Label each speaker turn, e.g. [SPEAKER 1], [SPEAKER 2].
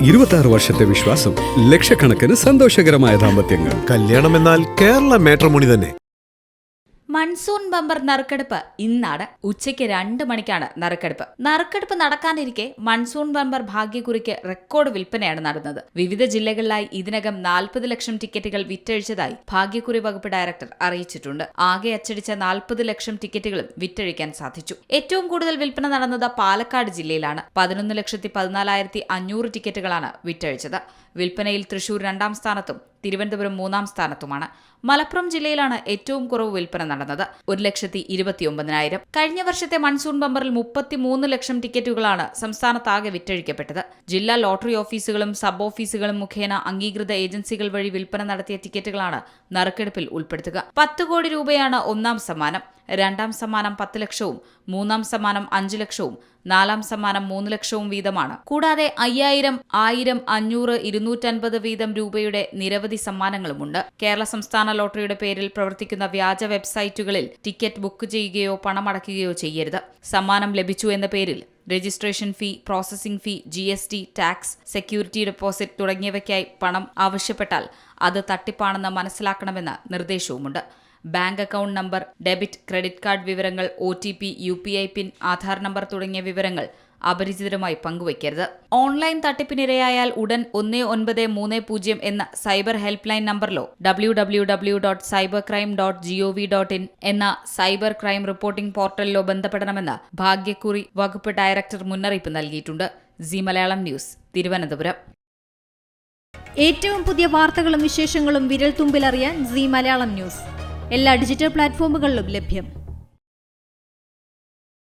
[SPEAKER 1] 26 വർഷത്തെ വിശ്വാസം, ലക്ഷക്കണക്കിന് സന്തോഷകരമായ ദാമ്പത്യങ്ങൾ.
[SPEAKER 2] കല്യാണം എന്നാൽ കേരള മാട്രിമോണി തന്നെ.
[SPEAKER 3] മൺസൂൺ ബമ്പർ നറുക്കെടുപ്പ് ഇന്നാണ്. ഉച്ചയ്ക്ക് 2 മണിക്കാണ് നറുക്കെടുപ്പ് നടക്കാനിരിക്കെ മൺസൂൺ ബമ്പർ ഭാഗ്യക്കുറിക്ക് റെക്കോർഡ് വിൽപ്പനയാണ് നടന്നത്. വിവിധ ജില്ലകളിലായി ഇതിനകം 40 ലക്ഷം ടിക്കറ്റുകൾ വിറ്റഴിച്ചതായി ഭാഗ്യക്കുറി വകുപ്പ് ഡയറക്ടർ അറിയിച്ചിട്ടുണ്ട്. ആകെ അച്ചടിച്ച 40 ലക്ഷം ടിക്കറ്റുകളും വിറ്റഴിക്കാൻ സാധിച്ചു. ഏറ്റവും കൂടുതൽ വിൽപ്പന നടന്നത് പാലക്കാട് ജില്ലയിലാണ്. 11,14,500 ടിക്കറ്റുകളാണ് വിറ്റഴിച്ചത്. വിൽപ്പനയിൽ തൃശൂർ 2ാം സ്ഥാനത്തും തിരുവനന്തപുരം 3ാം സ്ഥാനത്തുമാണ്. മലപ്പുറം ജില്ലയിലാണ് ഏറ്റവും കുറവ് വിൽപ്പന നടന്നത്, 1,29,000. കഴിഞ്ഞ വർഷത്തെ മൺസൂൺ ബമ്പറിൽ 33 ലക്ഷം ടിക്കറ്റുകളാണ് സംസ്ഥാനത്താകെ വിറ്റഴിക്കപ്പെട്ടത്. ജില്ലാ ലോട്ടറി ഓഫീസുകളും സബ് ഓഫീസുകളും മുഖേന അംഗീകൃത ഏജൻസികൾ വഴി വിൽപ്പന നടത്തിയ ടിക്കറ്റുകളാണ് നറുക്കെടുപ്പിൽ ഉൾപ്പെടുത്തുക. 10 കോടി രൂപയാണ് 1ാം സമ്മാനം. 2ാം സമ്മാനം 10 ലക്ഷവും 3ാം സമ്മാനം 5 ലക്ഷവും 4ാം സമ്മാനം 3 ലക്ഷവും വീതമാണ്. കൂടാതെ 5,000, 1,000, 500, 250 വീതം രൂപയുടെ നിരവധി സമ്മാനങ്ങളുമുണ്ട്. കേരള സംസ്ഥാന ലോട്ടറിയുടെ പേരിൽ പ്രവർത്തിക്കുന്ന വ്യാജ വെബ്സൈറ്റുകളിൽ ടിക്കറ്റ് ബുക്ക് ചെയ്യുകയോ പണമടയ്ക്കുകയോ ചെയ്യരുത്. സമ്മാനം ലഭിച്ചു എന്ന പേരിൽ registration fee, processing fee, GST, tax, security deposit തുടങ്ങിയവയ്ക്കായി പണം ആവശ്യപ്പെട്ടാൽ അത് തട്ടിപ്പാണെന്ന് മനസ്സിലാക്കണമെന്ന് നിർദ്ദേശവുമുണ്ട്. Bank account number, debit, credit card വിവരങ്ങൾ, OTP, UPI pin, Aadhaar number തുടങ്ങിയ വിവരങ്ങൾ അപരിചിതരുമായി പങ്കുവയ്ക്കരുത്. ഓൺലൈൻ തട്ടിപ്പിനിരയായാൽ ഉടൻ 1930 എന്ന സൈബർ ഹെൽപ്പ് ലൈൻ നമ്പറിലോ www.cybercrime.gov.in എന്ന സൈബർ ക്രൈം റിപ്പോർട്ടിംഗ് പോർട്ടലിലോ ബന്ധപ്പെടണമെന്ന് ഭാഗ്യക്കുറി വകുപ്പ് ഡയറക്ടർ മുന്നറിയിപ്പ് നൽകിയിട്ടുണ്ട്. C Malayalam news, Thiruvananthapuram.
[SPEAKER 4] ഏറ്റവും പുതിയ വാർത്തകളും വിശേഷങ്ങളും വിരൽ തുമ്പിലറിയാൻ സി മലയാളം ന്യൂസ് എല്ലാ ഡിജിറ്റൽ പ്ലാറ്റ്ഫോമുകളിലും ലഭ്യം.